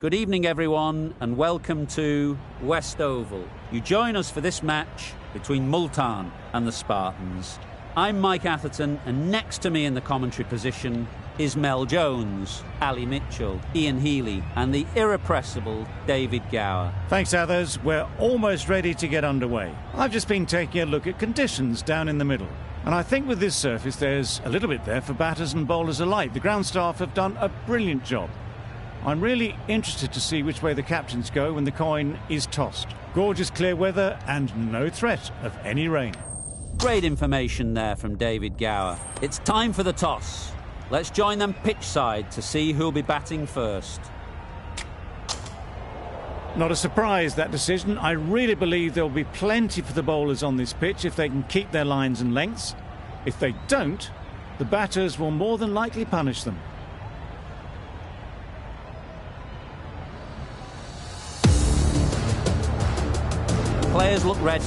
Good evening, everyone, and welcome to West Oval. You join us for this match between Multan and the Spartans. I'm Mike Atherton, and next to me in the commentary position is Mel Jones, Ali Mitchell, Ian Healy, and the irrepressible David Gower. Thanks, Athers. We're almost ready to get underway. I've just been taking a look at conditions down in the middle. And I think with this surface, there's a little bit there for batters and bowlers alike. The ground staff have done a brilliant job. I'm really interested to see which way the captains go when the coin is tossed. Gorgeous clear weather and no threat of any rain. Great information there from David Gower. It's time for the toss. Let's join them pitch side to see who'll be batting first. Not a surprise, that decision. I really believe there'll be plenty for the bowlers on this pitch if they can keep their lines and lengths. If they don't, the batters will more than likely punish them. Players look ready.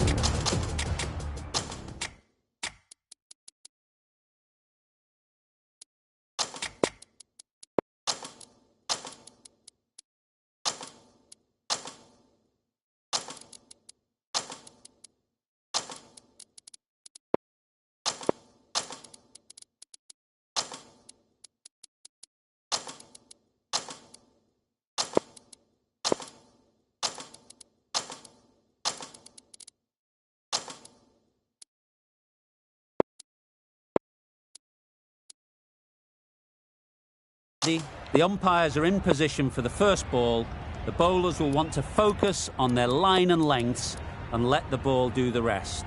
The umpires are in position for the first ball. The bowlers will want to focus on their line and lengths and let the ball do the rest.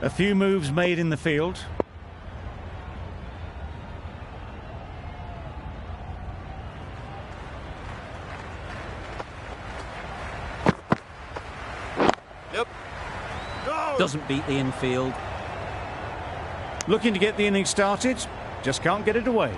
A few moves made in the field. Yep. Doesn't beat the infield. Looking to get the innings started, just can't get it away.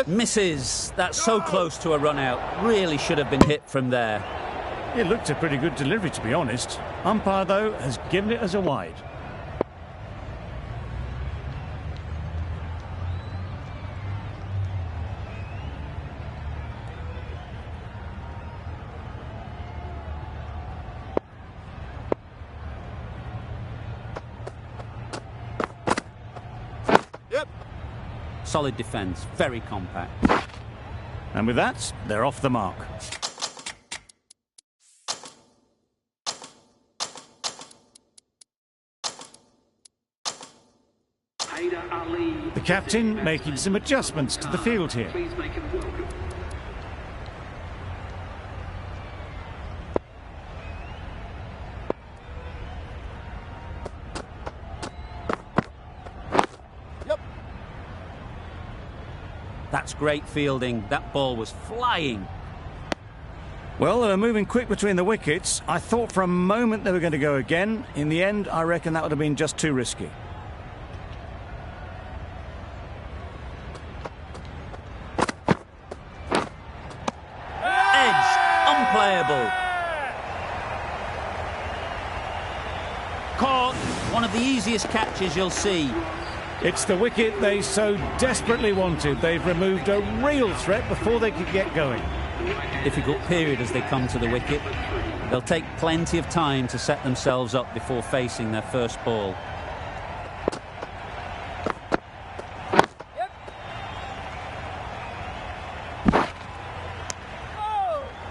Misses. That's so close to a run out. Really should have been hit from there. It looked a pretty good delivery, to be honest. Umpire, though, has given it as a wide. Solid defence, very compact. And with that, they're off the mark. The captain making some adjustments to the field here. That's great fielding. That ball was flying. Well, they were moving quick between the wickets. I thought for a moment they were going to go again. In the end, I reckon that would have been just too risky. Edge, unplayable. Caught, one of the easiest catches you'll see. It's the wicket they so desperately wanted. They've removed a real threat before they could get going. Difficult period as they come to the wicket. They'll take plenty of time to set themselves up before facing their first ball.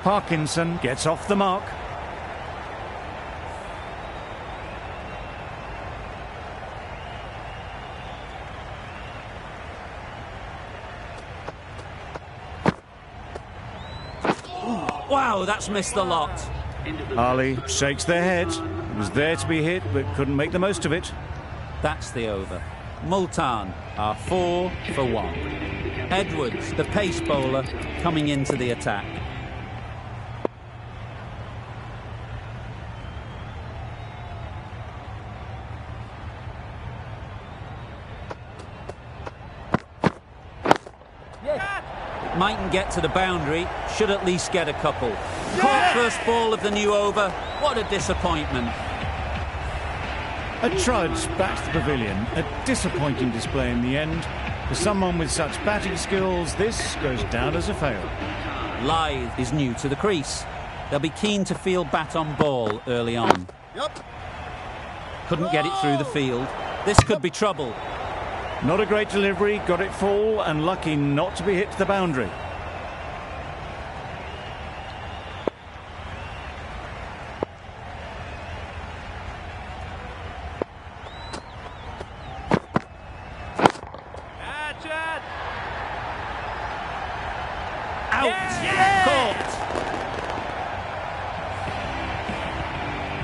Parkinson gets off the mark. Wow, that's missed the lot. Ali shakes their head. It was there to be hit, but couldn't make the most of it. That's the over. Multan are 4 for 1. Edwards, the pace bowler, coming into the attack. Mightn't get to the boundary, should at least get a couple. Caught first ball of the new over. What a disappointment. A trudge back to the pavilion. A disappointing display in the end. For someone with such batting skills, this goes down as a fail. Lyth is new to the crease. They'll be keen to field bat on ball early on. Couldn't get it through the field. This could be trouble. Not a great delivery, got it full and lucky not to be hit to the boundary.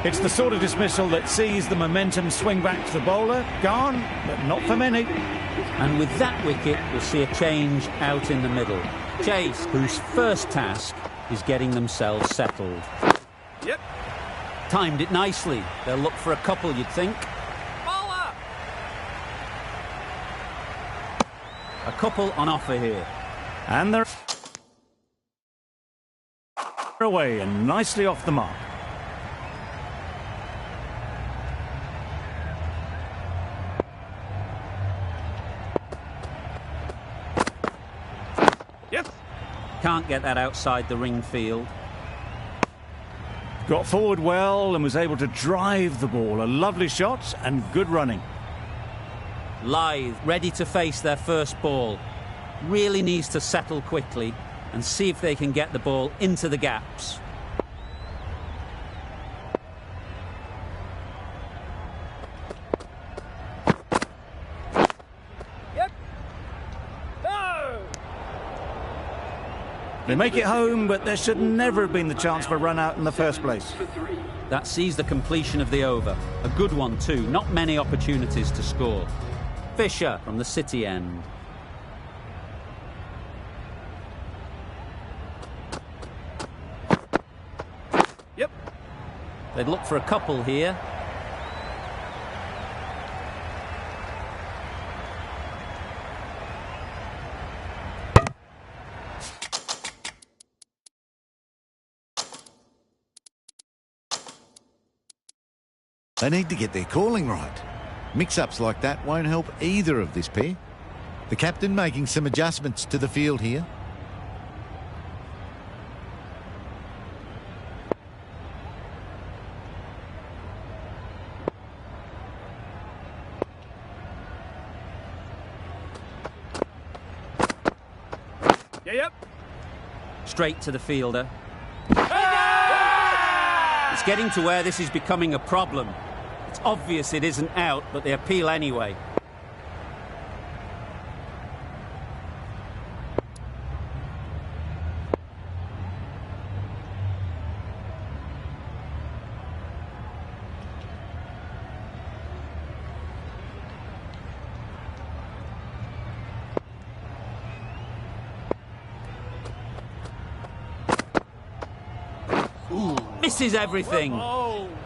It's the sort of dismissal that sees the momentum swing back to the bowler. Gone, but not for many. And with that wicket, we'll see a change out in the middle. Chase, whose first task is getting themselves settled. Yep. Timed it nicely. They'll look for a couple, you'd think. Bowler. A couple on offer here. And they're away and nicely off the mark. Can't get that outside the ring field. Got forward well and was able to drive the ball. A lovely shot and good running. Lyth ready to face their first ball. Really needs to settle quickly and see if they can get the ball into the gaps. They make it home, but there should never have been the chance for a run out in the first place. That sees the completion of the over. A good one too, not many opportunities to score. Fisher from the City end. Yep. They'd look for a couple here. They need to get their calling right. Mix-ups like that won't help either of this pair. The captain making some adjustments to the field here. Yep. Straight to the fielder. It's getting to where this is becoming a problem. It's obvious it isn't out, but they appeal anyway. Misses everything.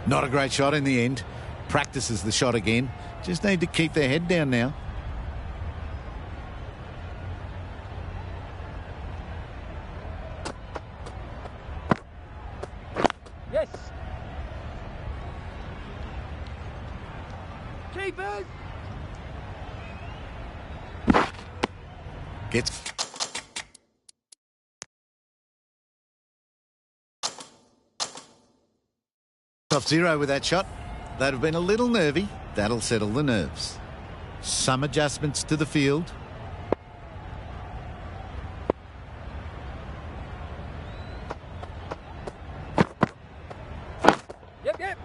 Not a great shot in the end. Practices the shot again. Just need to keep their head down now. Yes. Keepers. Gets... off zero with that shot. They'd have been a little nervy. That'll settle the nerves. Some adjustments to the field. Yep.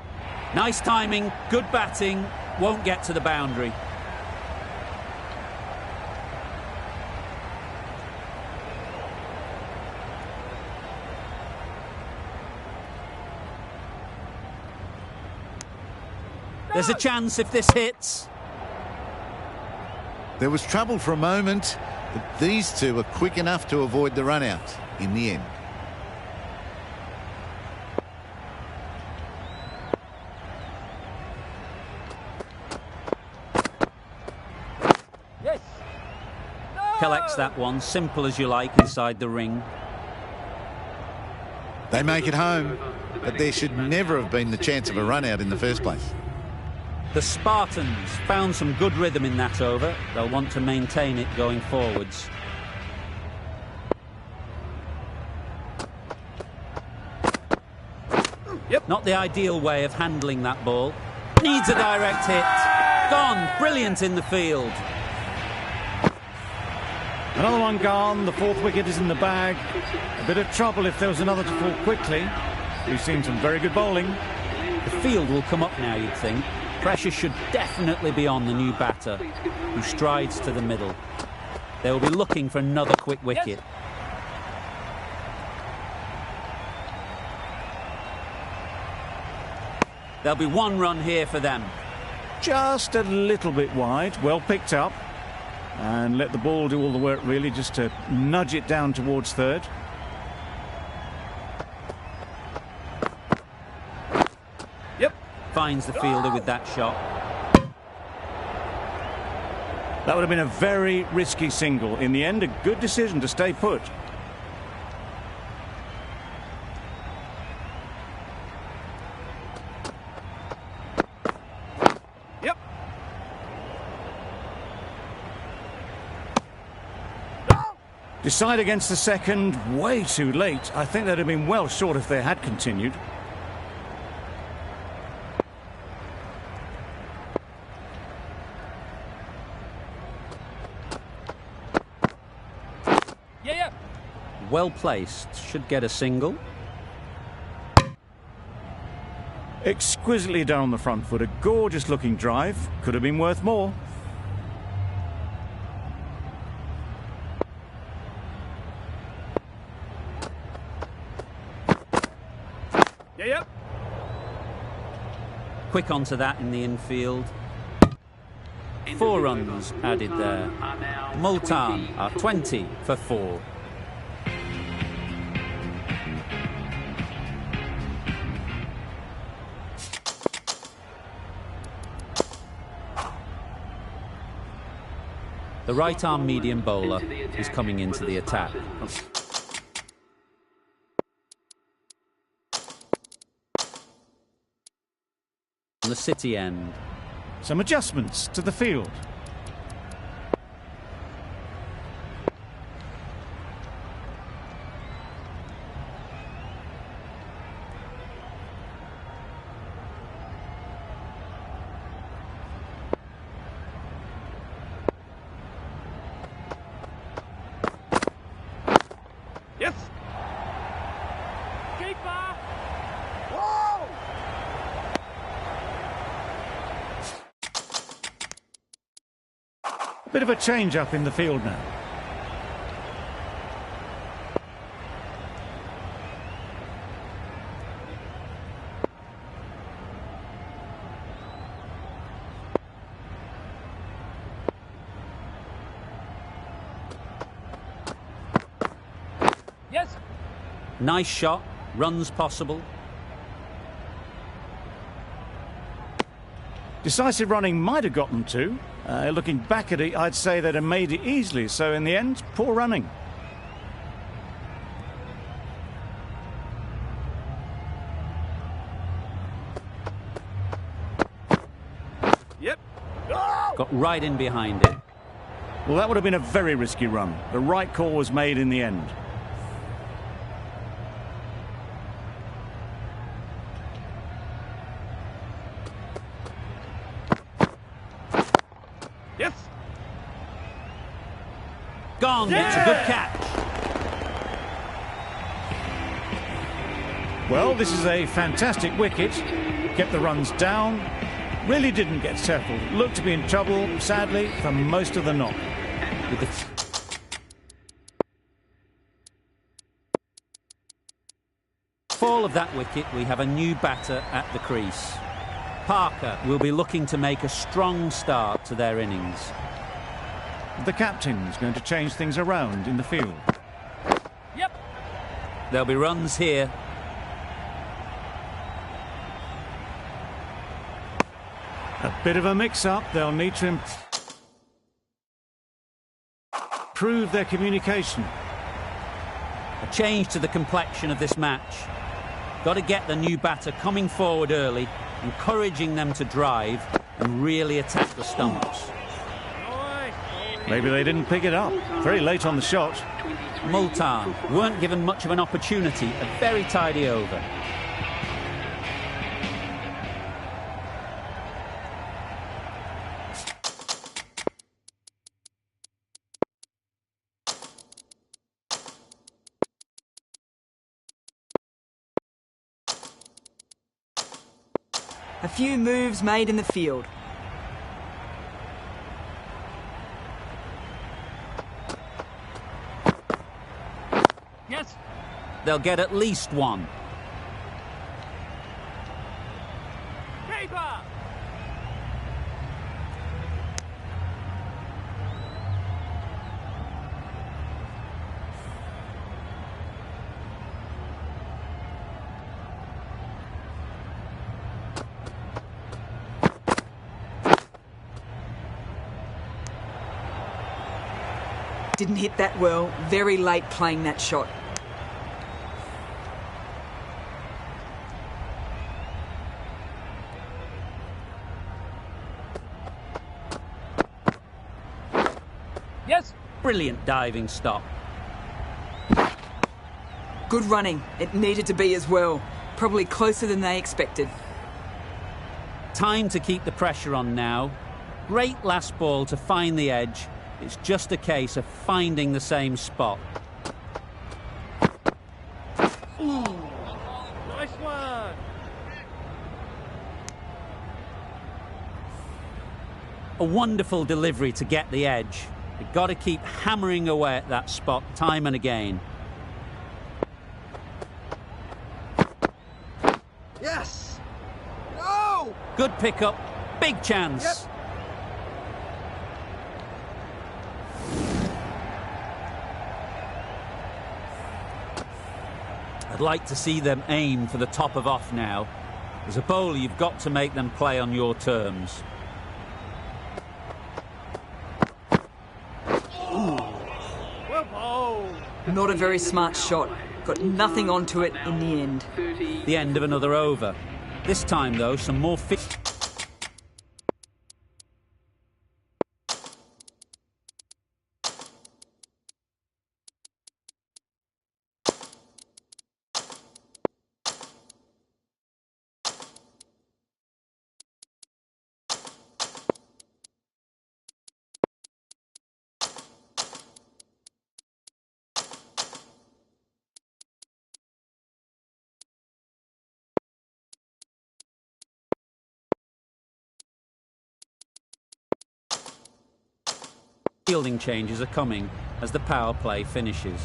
Nice timing, good batting, won't get to the boundary. There's a chance if this hits. There was trouble for a moment, but these two were quick enough to avoid the run out in the end. Yes. No! Collects that one, simple as you like, inside the ring. They make it home, but there should never have been the chance of a run out in the first place. The Spartans found some good rhythm in that over. They'll want to maintain it going forwards. Yep. Not the ideal way of handling that ball. Needs a direct hit. Gone. Brilliant in the field. Another one gone. The fourth wicket is in the bag. A bit of trouble if there was another to fall quickly. We've seen some very good bowling. The field will come up now, you'd think. Pressure should definitely be on the new batter, who strides to the middle. They will be looking for another quick wicket. There'll be one run here for them. Just a little bit wide. Well picked up. And let the ball do all the work, really, just to nudge it down towards third. Yep. Finds the fielder with that shot. That would have been a very risky single. In the end, a good decision to stay put. Yep. Decide against the second, way too late. I think they'd have been well short if they had continued. Yeah. Well placed. Should get a single. Exquisitely done on the front foot. A gorgeous looking drive. Could have been worth more. Yep. Quick onto that in the infield. 4 runs added there. Multan are 20 for 4. The right-arm medium bowler is coming into the attack. On the City end. Some adjustments to the field. Yes. Keeper. Whoa. Bit of a change up in the field now. Yes. Nice shot. Runs possible. Decisive running might have got them to. Looking back at it, I'd say they'd have made it easily. So in the end, poor running. Yep. Got right in behind it. Well, that would have been a very risky run. The right call was made in the end. Yes. Gone. It's a good catch. Well, this is a fantastic wicket. Kept the runs down. Really didn't get settled. Looked to be in trouble, sadly, for most of the knock. With the fall of that wicket, we have a new batter at the crease. Parker will be looking to make a strong start to their innings. The captain's going to change things around in the field. Yep. There'll be runs here. A bit of a mix-up. They'll need to improve their communication. A change to the complexion of this match. Got to get the new batter coming forward early, encouraging them to drive and really attack the stumps. Maybe they didn't pick it up. Very late on the shot. Multan weren't given much of an opportunity. A very tidy over. A few moves made in the field. Yes. They'll get at least one. Paper. Didn't hit that well. Very late playing that shot. Yes. Brilliant diving stop. Good running. It needed to be as well. Probably closer than they expected. Time to keep the pressure on now. Great last ball to find the edge. It's just a case of finding the same spot. Ooh. Nice one. A wonderful delivery to get the edge. You've got to keep hammering away at that spot time and again. Yes. No. Good pickup. Big chance. Yep. I'd like to see them aim for the top of off now. As a bowler, you've got to make them play on your terms. Well bowled. Not a very smart shot. Got nothing onto it in the end. The end of another over. This time, though, some more fit. Fielding changes are coming as the power play finishes.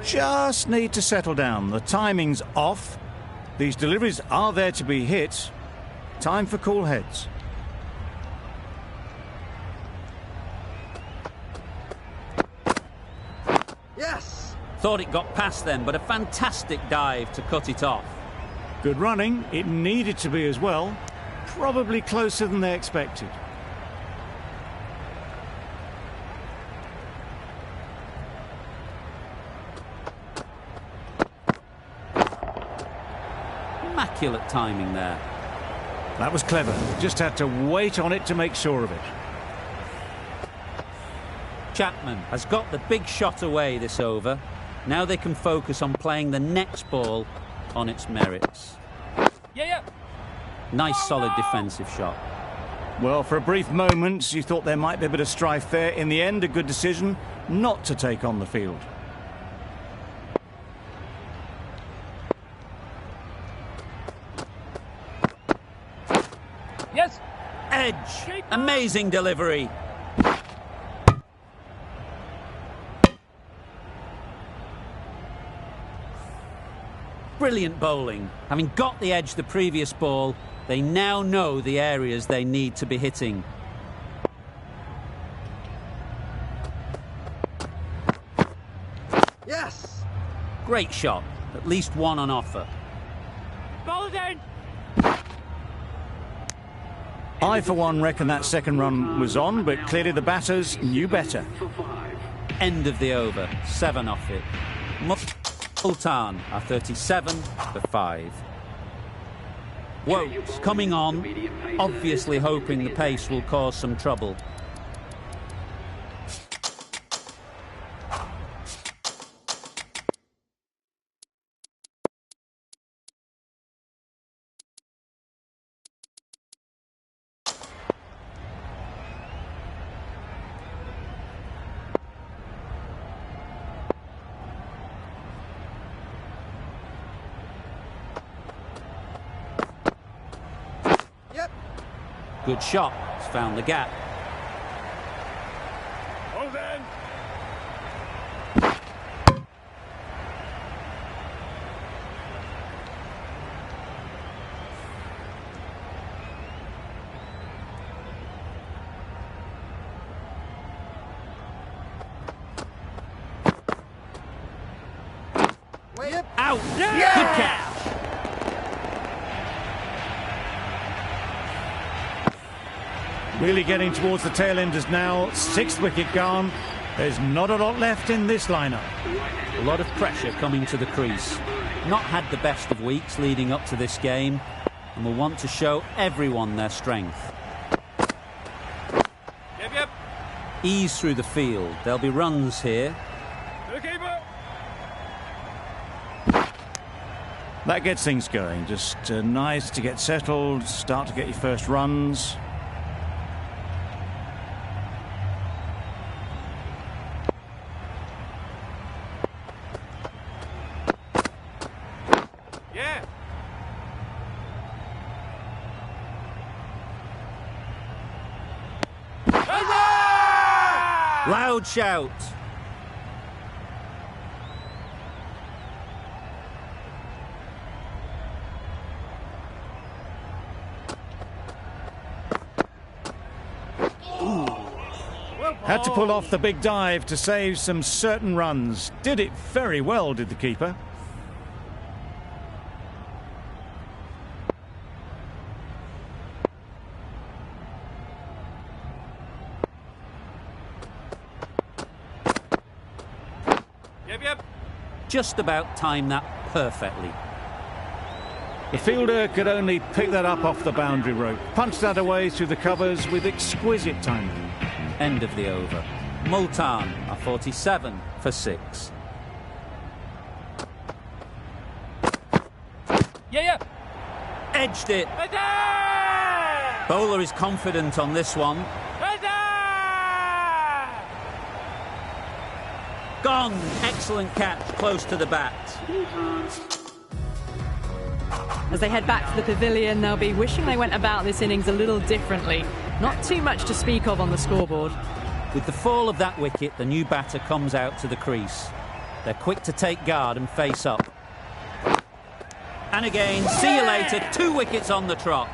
Just need to settle down. The timing's off. These deliveries are there to be hit. Time for cool heads. Yes. Thought it got past them, but a fantastic dive to cut it off. Good running. It needed to be as well. Probably closer than they expected. Immaculate timing there. That was clever. Just had to wait on it to make sure of it. Chapman has got the big shot away this over. Now they can focus on playing the next ball on its merits. Yeah. Nice solid defensive shot. Well, for a brief moment, you thought there might be a bit of strife there. In the end, a good decision not to take on the field. Yes. Edge. Amazing delivery. Brilliant bowling. Having got the edge the previous ball, they now know the areas they need to be hitting. Yes! Great shot. At least one on offer. Ball down! I, for one, reckon that second run was on, but clearly the batters knew better. End of the over. 7 off it. Multan are 37 for 5. Wokes coming on, obviously hoping the pace will cause some trouble. Good shot. It's found the gap. Hold on! Out! Yeah! Good catch! Really getting towards the tail enders now. 6th wicket gone. There's not a lot left in this lineup. A lot of pressure coming to the crease. Not had the best of weeks leading up to this game and will want to show everyone their strength. Yep. Ease through the field. There'll be runs here. To the keeper! That gets things going. Just nice to get settled, start to get your first runs. Yeah! Loud shout. Had to pull off the big dive to save some certain runs. Did it very well, did the keeper. Yep. Just about timed that perfectly. The fielder could only pick that up off the boundary rope. Punched that away through the covers with exquisite timing. End of the over. Multan are 47 for 6. Yeah. Edged it. Header! Bowler is confident on this one. Header! Gone. Excellent catch close to the bat. As they head back to the pavilion, they'll be wishing they went about this innings a little differently. Not too much to speak of on the scoreboard. With the fall of that wicket, the new batter comes out to the crease. They're quick to take guard and face up. And again, see you later, 2 wickets on the trot.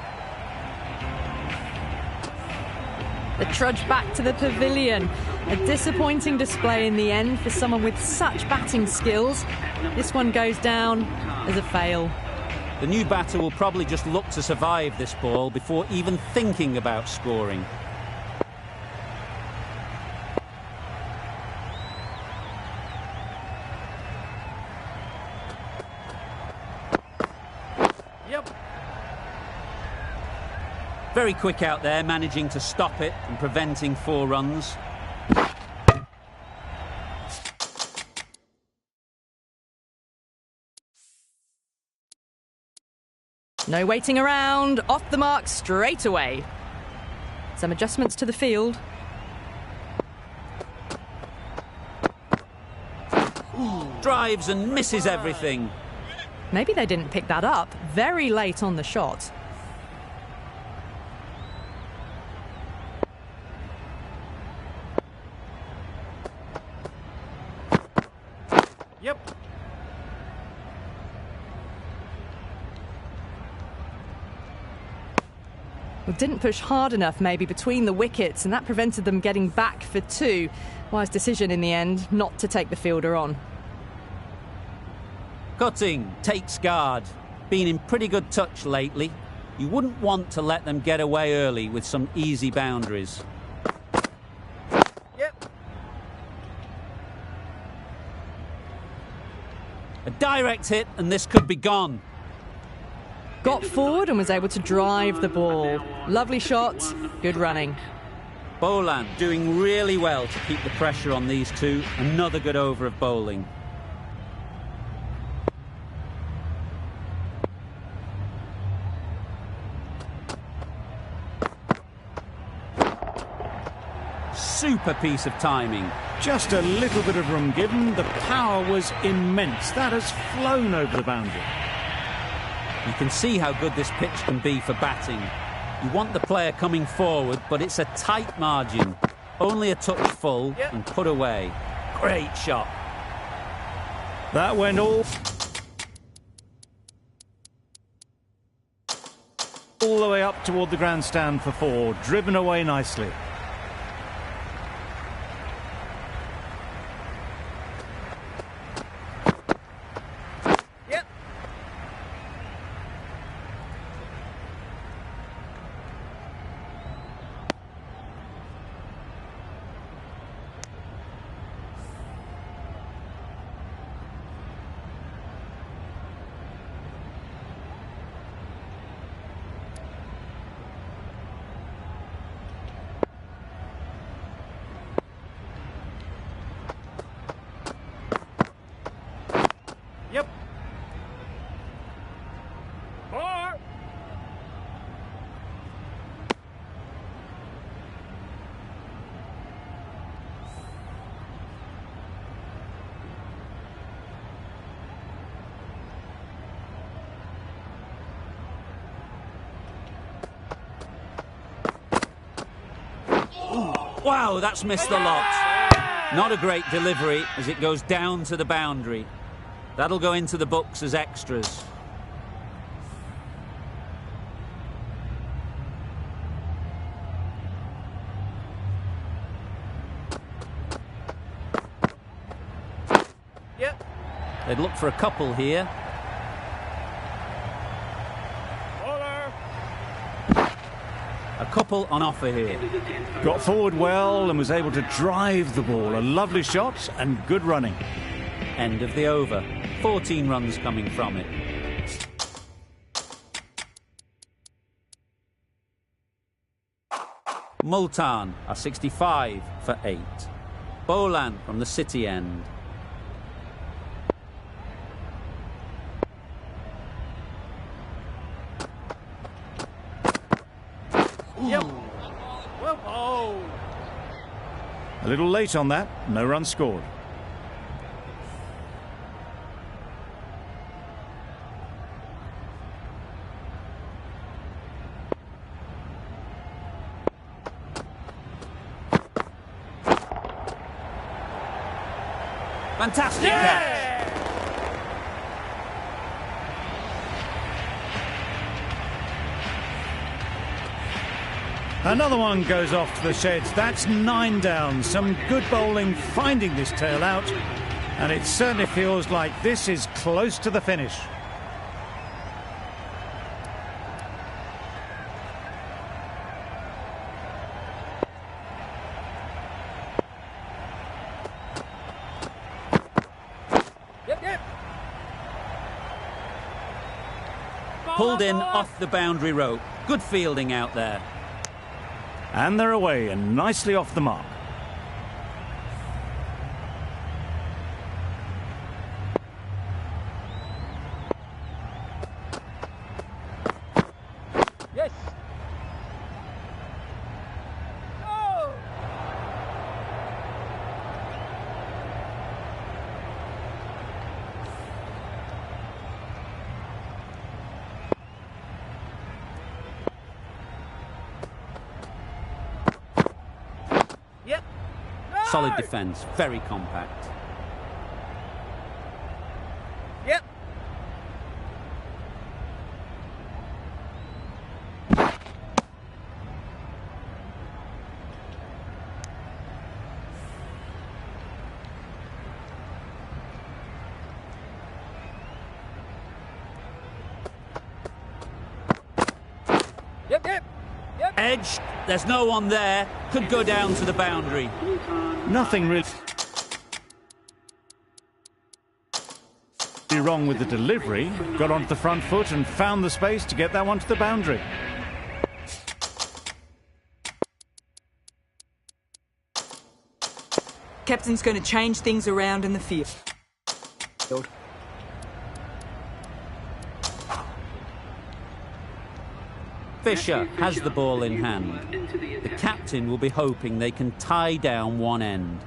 The trudge back to the pavilion. A disappointing display in the end for someone with such batting skills. This one goes down as a fail. The new batter will probably just look to survive this ball before even thinking about scoring. Yep. Very quick out there, managing to stop it and preventing 4 runs. No waiting around, off the mark straight away. Some adjustments to the field. Drives and misses everything. Maybe they didn't pick that up very late on the shot. Yep. Well, didn't push hard enough maybe between the wickets, and that prevented them getting back for 2. Wise decision in the end not to take the fielder on. Cutting takes guard. Been in pretty good touch lately. You wouldn't want to let them get away early with some easy boundaries. Yep. A direct hit and this could be gone. Got forward and was able to drive the ball. Lovely shot, good running. Boland doing really well to keep the pressure on these two. Another good over of bowling. Super piece of timing. Just a little bit of room given. The power was immense. That has flown over the boundary. You can see how good this pitch can be for batting. You want the player coming forward, but it's a tight margin. Only a touch full and put away. Great shot. That went all the way up toward the grandstand for 4. Driven away nicely. Yep. 4. Wow, that's missed a lot. Not a great delivery as it goes down to the boundary. That'll go into the books as extras. Yep. They'd look for a couple here. Over. A couple on offer here. Got forward well and was able to drive the ball. A lovely shot and good running. End of the over. 14 runs coming from it. Multan are 65 for 8. Boland from the City end. Yep. Well bowled. A little late on that. No run scored. Fantastic catch. Another one goes off to the sheds. That's 9 down. Some good bowling finding this tail out. And it certainly feels like this is close to the finish. Yep. Pulled in off the boundary rope. Good fielding out there. And they're away and nicely off the mark. Yes. Oh. Yep. Solid defence, very compact. Yep. Edged, there's no one there. Could go down to the boundary. Nothing really wrong with the delivery. Got onto the front foot and found the space to get that one to the boundary. Captain's going to change things around in the field. Fisher has the ball in hand. The captain will be hoping they can tie down one end.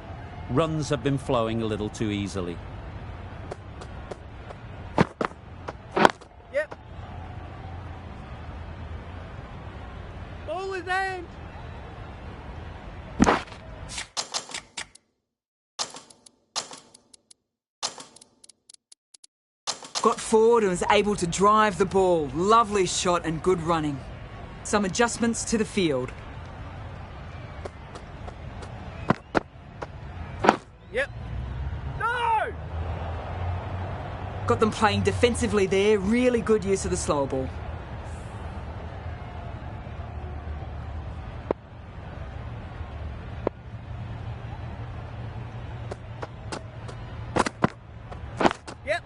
Runs have been flowing a little too easily. Yep. Ball is aimed. Got forward and was able to drive the ball. Lovely shot and good running. Some adjustments to the field. Yep. No! Got them playing defensively there. Really good use of the slow ball. Yep.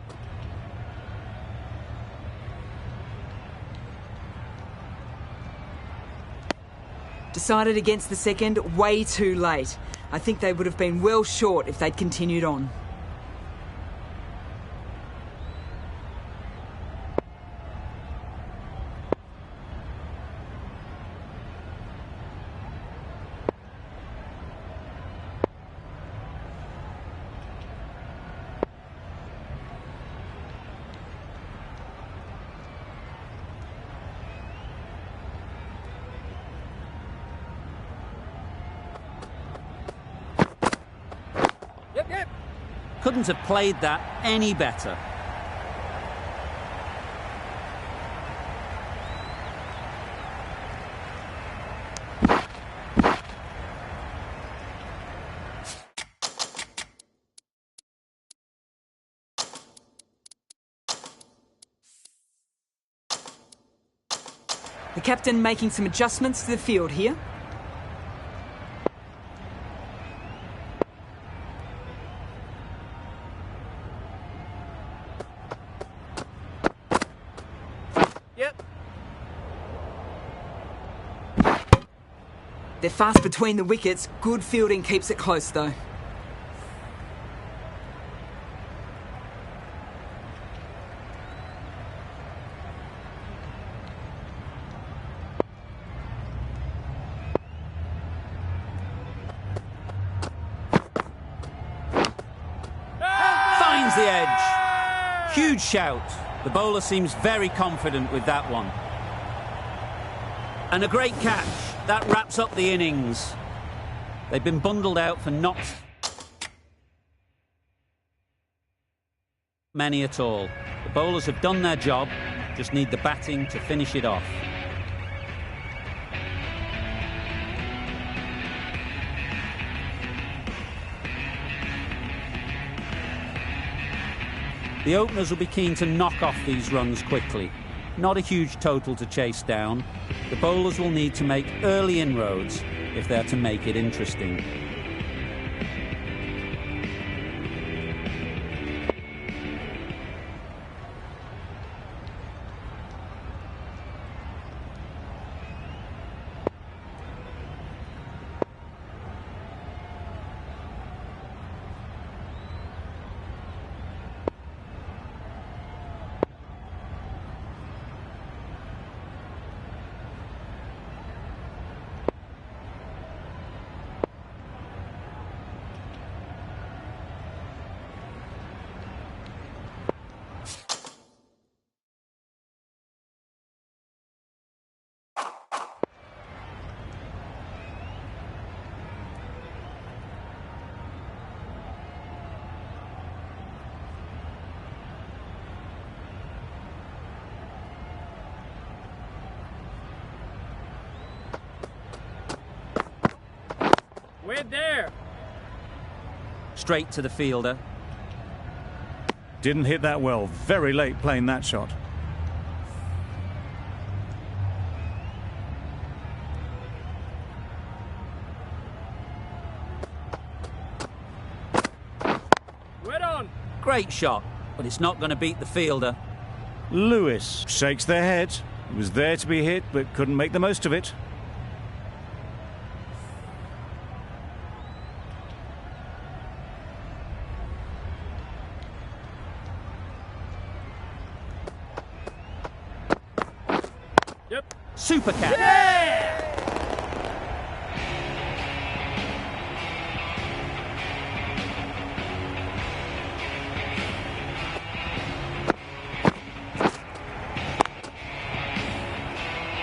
Decided against the second way too late. I think they would have been well short if they'd continued on. Yep, yep. Couldn't have played that any better. The captain making some adjustments to the field here. Yep. They're fast between the wickets. Good fielding keeps it close though. Finds the edge. Huge shout. The bowler seems very confident with that one. And a great catch. That wraps up the innings. They've been bundled out for not many at all. The bowlers have done their job, just need the batting to finish it off. The openers will be keen to knock off these runs quickly. Not a huge total to chase down. The bowlers will need to make early inroads if they're to make it interesting. We're there. Straight to the fielder. Didn't hit that well. Very late playing that shot. Great shot, but it's not going to beat the fielder. Lewis shakes their head. He was there to be hit, but couldn't make the most of it. Yep. Super catch. Yeah!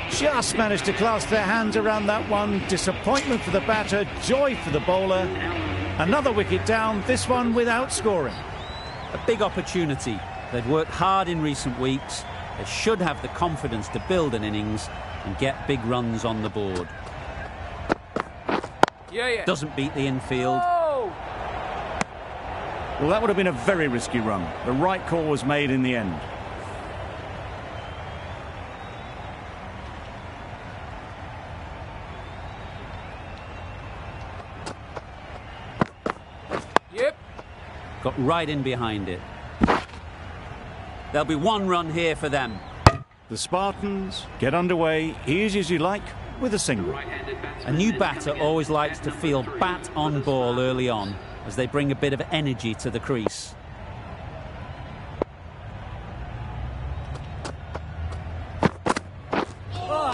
Just managed to clasp their hands around that one. Disappointment for the batter, joy for the bowler. Another wicket down, this one without scoring. A big opportunity. They've worked hard in recent weeks. They should have the confidence to build an innings and get big runs on the board. Yeah. Doesn't beat the infield. Oh! Well, that would have been a very risky run. The right call was made in the end. Yep. Got right in behind it. There'll be one run here for them. The Spartans get underway, easy as you like, with a single. A new batter always likes to feel bat on ball early on, as they bring a bit of energy to the crease.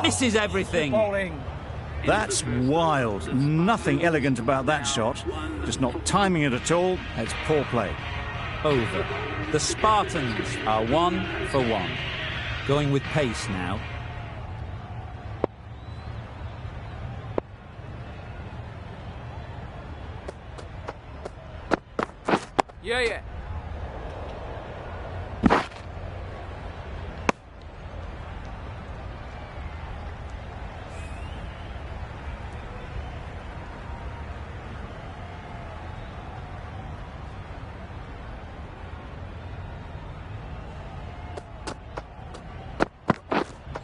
Misses everything. Bowling. That's wild. Nothing elegant about that shot. Just not timing it at all. It's poor play. Over. The Spartans are 1 for 1. Going with pace now. Yeah.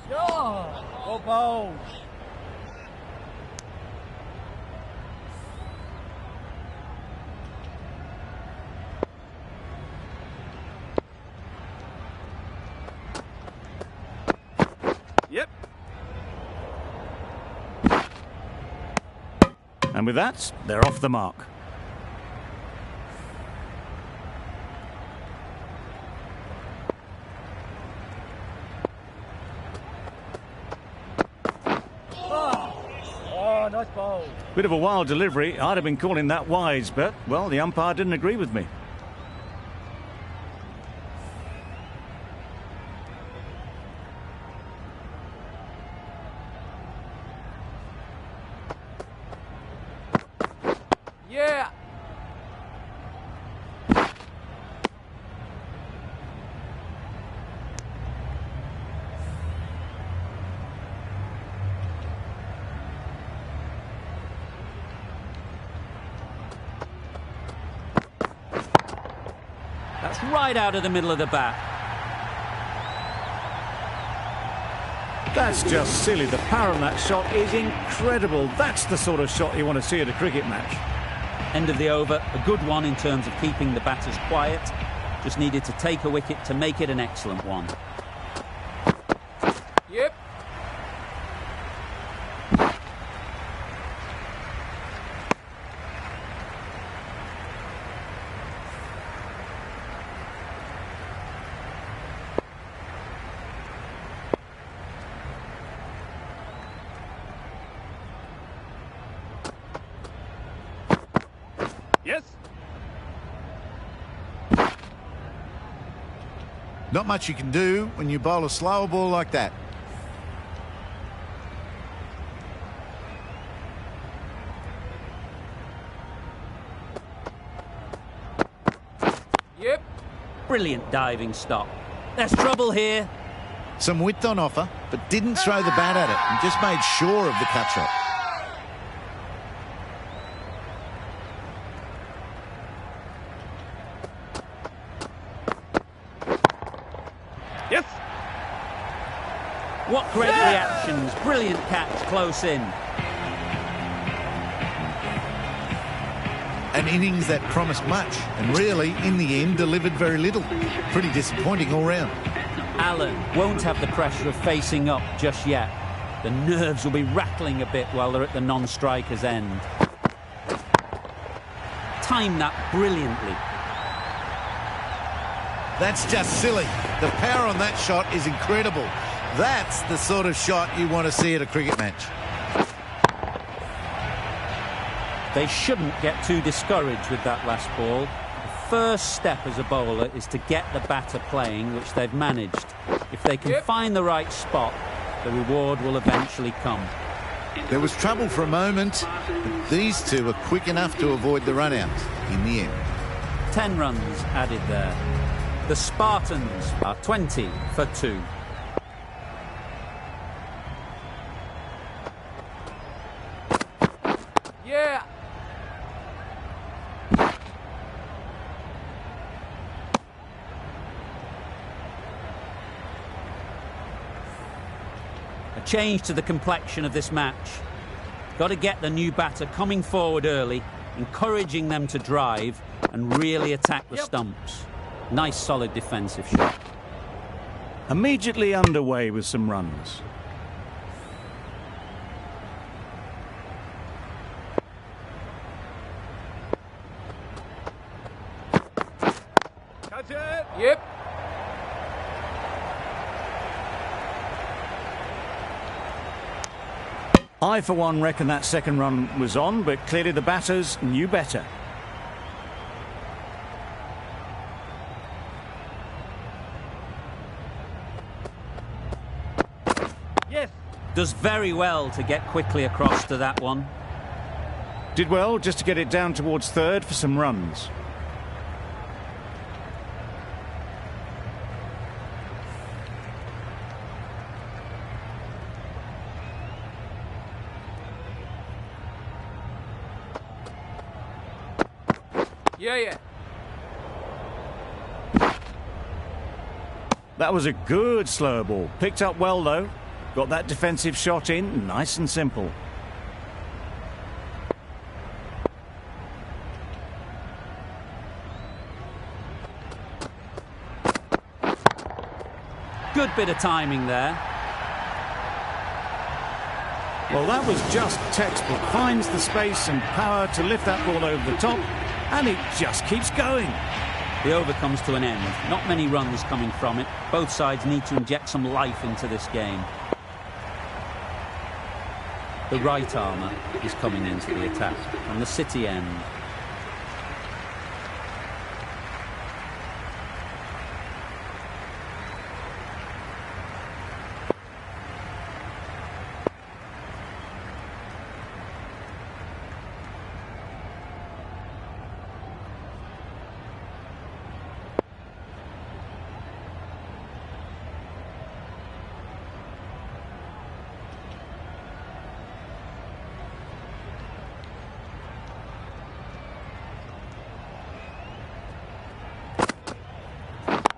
Go Bows. Yep. And with that, they're off the mark. Oh, nice bowl. Bit of a wild delivery. I'd have been calling that wise, but, well, the umpire didn't agree with me. Yeah. That's right out of the middle of the bat. That's just silly. The power on that shot is incredible. That's the sort of shot you want to see at a cricket match. End of the over. A good one in terms of keeping the batters quiet. Just needed to take a wicket to make it an excellent one. Yep. Yes. Not much you can do when you bowl a slower ball like that. Yep. Brilliant diving stop. There's trouble here. Some width on offer, but didn't throw the bat at it and just made sure of the cut shot. Yes. What great reactions. Brilliant catch close in. An innings that promised much and really, in the end, delivered very little. Pretty disappointing all round. Allen won't have the pressure of facing up just yet. The nerves will be rattling a bit while they're at the non-striker's end. Timed that brilliantly. That's just silly. The power on that shot is incredible. That's the sort of shot you want to see at a cricket match. They shouldn't get too discouraged with that last ball. The first step as a bowler is to get the batter playing, which they've managed. If they can find the right spot, the reward will eventually come. There was trouble for a moment, but these two are quick enough to avoid the run-out in the end. 10 runs added there. The Spartans are 20 for 2. Yeah. A change to the complexion of this match. Got to get the new batter coming forward early, encouraging them to drive and really attack the stumps. Nice solid defensive shot. Immediately underway with some runs. Catch it. Yep. I, for one, reckon that second run was on, but clearly the batters knew better. Yes. Does very well to get quickly across to that one. Did well just to get it down towards third for some runs. Yeah. That was a good slow ball. Picked up well, though. Got that defensive shot in, nice and simple. Good bit of timing there. Well, that was just textbook. Finds the space and power to lift that ball over the top, and it just keeps going. The over comes to an end. Not many runs coming from it. Both sides need to inject some life into this game. The right armour is coming into the attack from the City end.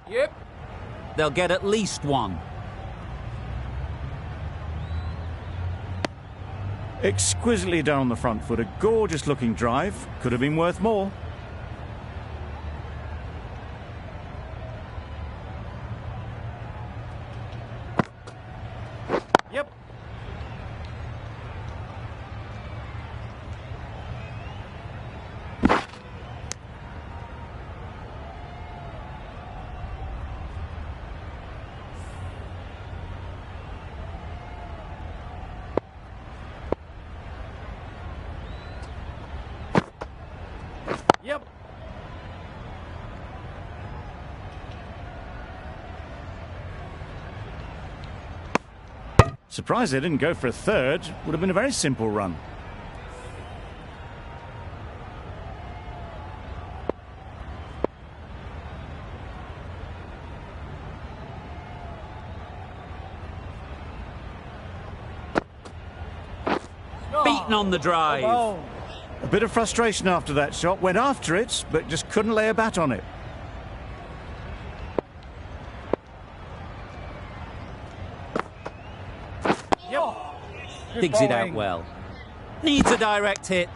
Yep. They'll get at least one. Exquisitely done on the front foot. A gorgeous looking drive. Could have been worth more. Yep. Yep. Surprised they didn't go for a third. Would have been a very simple run. Beaten on the drive. Oh. A bit of frustration after that shot. Went after it, but just couldn't lay a bat on it. Yep. Digs it out well. Needs a direct hit.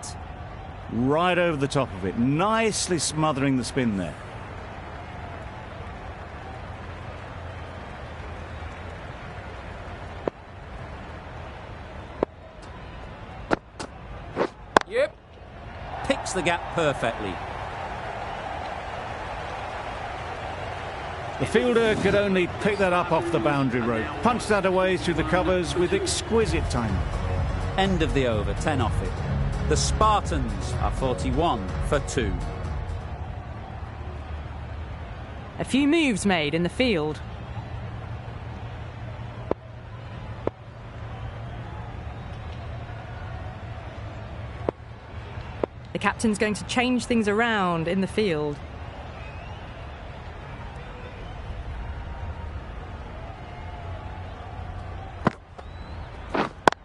right over the top of it, nicely smothering the spin there. Yep. Picks the gap perfectly. The fielder could only pick that up off the boundary rope, punch that away through the covers with exquisite timing. End of the over, 10 off it. The Spartans are 41 for 2. A few moves made in the field. The captain's going to change things around in the field.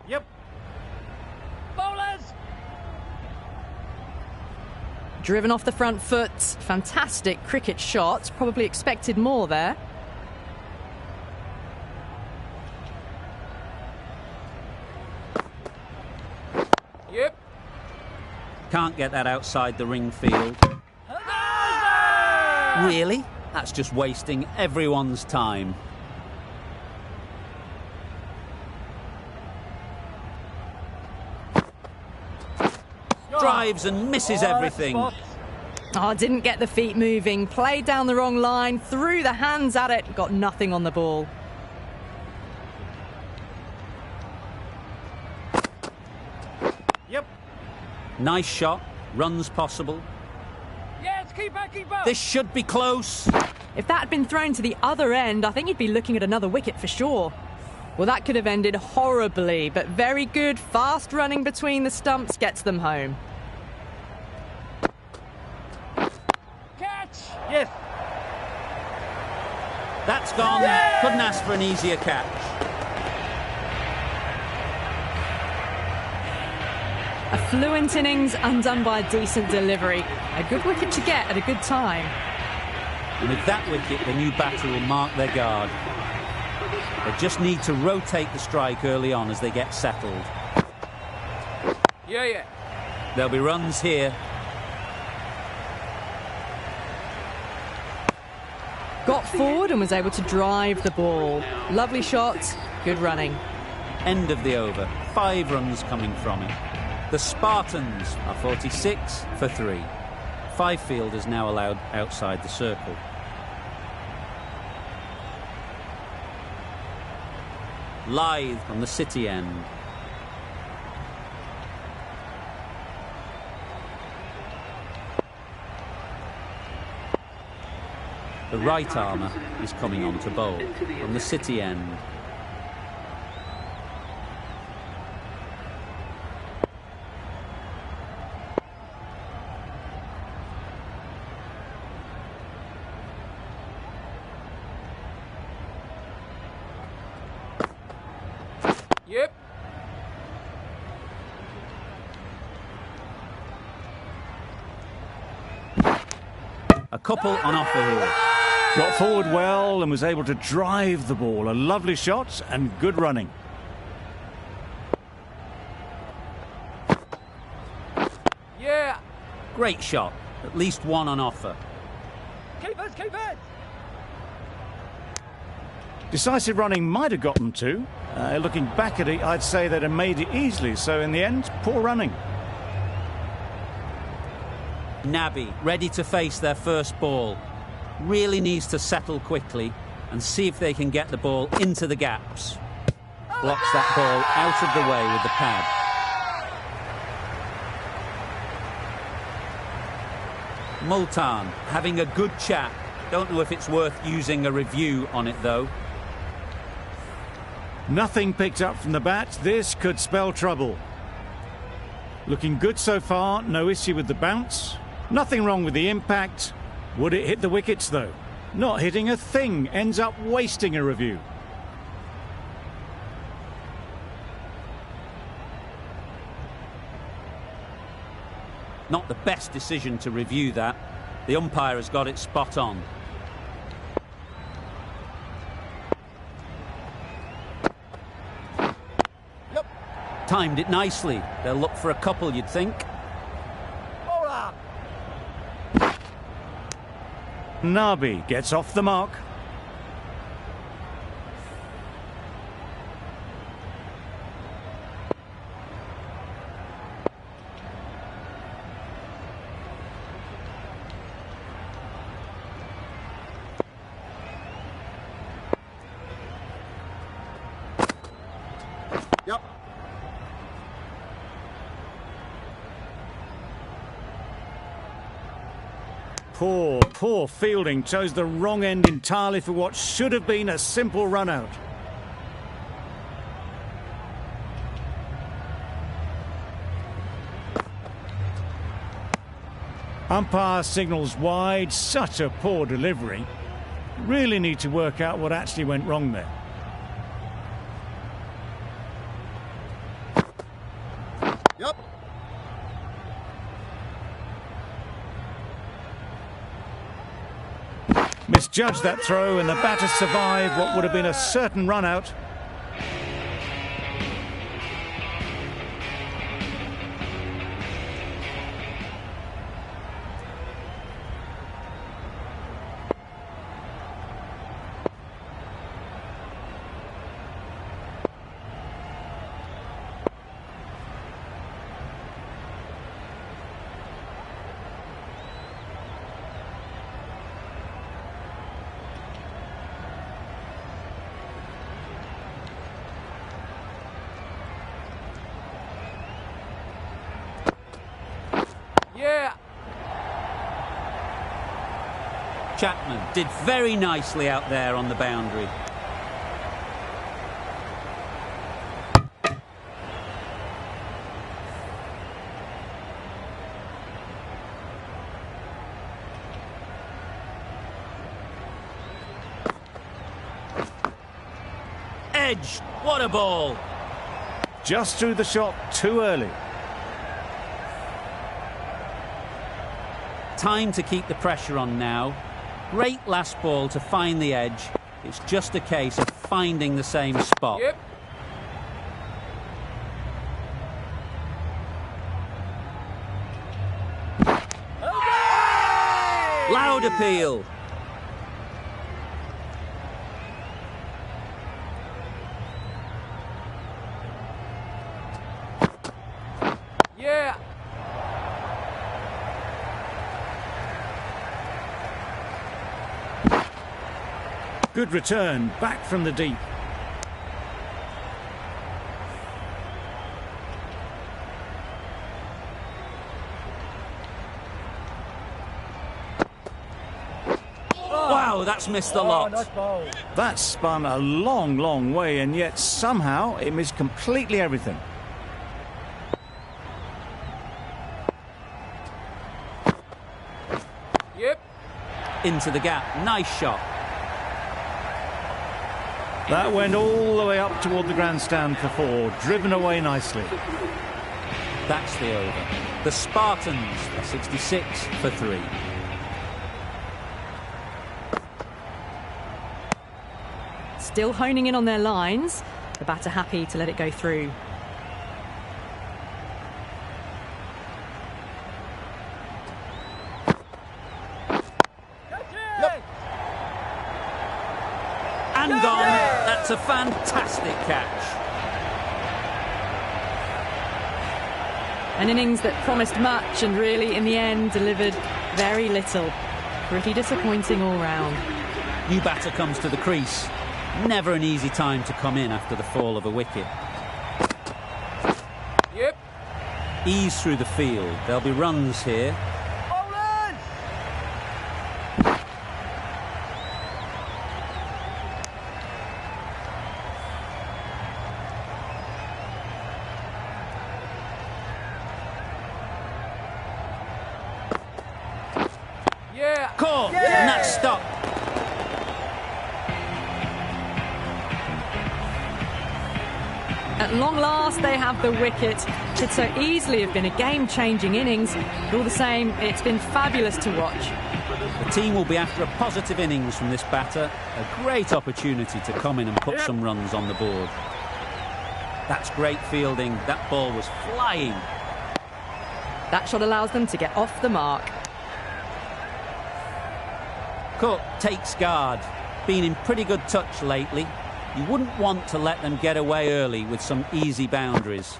Yep. Bowlers! Driven off the front foot. Fantastic cricket shot. Probably expected more there. Yep. Can't get that outside the ring field. Really? That's just wasting everyone's time. Drives and misses everything. Oh, didn't get the feet moving. Played down the wrong line. Threw the hands at it. Got nothing on the ball. Yep. Nice shot. Runs possible. Yes, keeper, keeper. This should be close. If that had been thrown to the other end, I think you'd be looking at another wicket for sure. Well, that could have ended horribly, but very good, fast running between the stumps gets them home. Catch. Yes. That's gone. Couldn't ask for an easier catch. A fluent innings undone by a decent delivery. A good wicket to get at a good time. And with that wicket, the new batter will mark their guard. They just need to rotate the strike early on as they get settled. Yeah. There'll be runs here. Got forward and was able to drive the ball. Lovely shot, good running. End of the over. 5 runs coming from it. The Spartans are 46 for 3. 5 fielders now allowed outside the circle. Lithe on the city end. The right armour is coming on to bowl on the city end. Yep. A couple on offer here. Got forward well and was able to drive the ball. A lovely shot and good running. Yeah. Great shot. At least 1 on offer. Keepers. Decisive running might have got them too. Looking back at it, I'd say they'd have made it easily. So in the end, poor running. Nabi ready to face their first ball. Really needs to settle quickly and see if they can get the ball into the gaps. Blocks that ball out of the way with the pad. Multan having a good chat. Don't know if it's worth using a review on it though. Nothing picked up from the bat. This could spell trouble. Looking good so far. No issue with the bounce. Nothing wrong with the impact. Would it hit the wickets though? Not hitting a thing. Ends up wasting a review. Not the best decision to review that. The umpire has got it spot on. Timed it nicely. They'll look for a couple, you'd think. Nabi gets off the mark. Yep. Poor fielding. Chose the wrong end entirely for what should have been a simple run out. Umpire signals wide. Such a poor delivery. Really need to work out what actually went wrong there. Yep. Misjudged that throw, and the batter survived what would have been a certain run out. Yeah. Chapman did very nicely out there on the boundary. Edge, what a ball! Just threw the shot too early. Time to keep the pressure on now. Great last ball to find the edge. It's just a case of finding the same spot. Yep. Loud appeal. Yeah. Good return, back from the deep. Wow, that's missed the lot. Nice ball. That spun a long way, and yet somehow it missed completely everything. Yep. Into the gap. Nice shot. That went all the way up toward the grandstand for four, driven away nicely. That's the over. The Spartans are 66 for 3. Still honing in on their lines. The batter happy to let it go through. Yep. And gone. That's a fantastic catch. An innings that promised much and really, in the end, delivered very little. Pretty disappointing all round. New batter comes to the crease. Never an easy time to come in after the fall of a wicket. Yep. Ease through the field. There'll be runs here. Bowlers! Yeah. Caught, and that's stopped. At long last, they have the wicket. Could so easily have been a game-changing innings, but all the same, it's been fabulous to watch. The team will be after a positive innings from this batter. A great opportunity to come in and put some runs on the board. That's great fielding. That ball was flying. That shot allows them to get off the mark. Cook takes guard. Been in pretty good touch lately. You wouldn't want to let them get away early with some easy boundaries.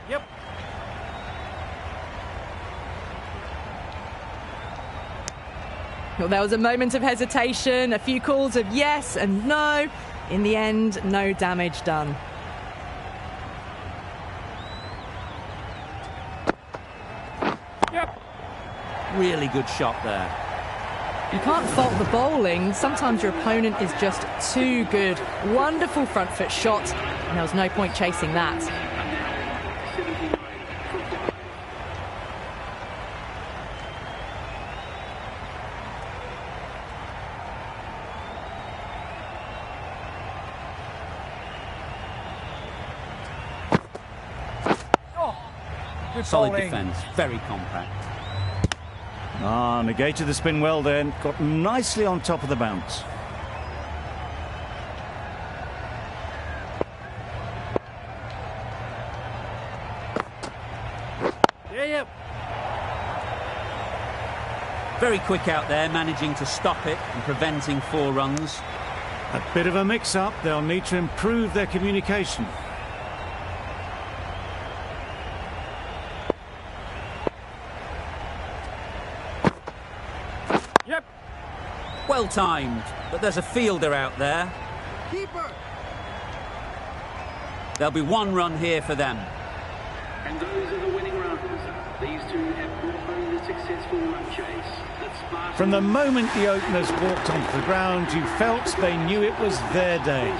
Yep. Well, there was a moment of hesitation, a few calls of yes and no. In the end, no damage done. Yep. Really good shot there. You can't fault the bowling. Sometimes your opponent is just too good. Wonderful front foot shot, and there was no point chasing that. Good Solid bowling. defence, very compact. Negated the spin well then. Got nicely on top of the bounce. Yeah. Very quick out there, managing to stop it and preventing 4 runs. A bit of a mix-up. They'll need to improve their communication. Yep. Well timed, but there's a fielder out there. Keeper. There'll be 1 run here for them. And those are the winning runs. These two have brought home the successful run chase. From the moment the openers walked onto the ground, you felt they knew it was their day.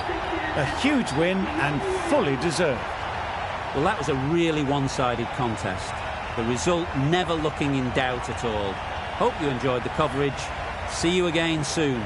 A huge win and fully deserved. Well, that was a really one-sided contest. The result never looking in doubt at all. Hope you enjoyed the coverage. See you again soon.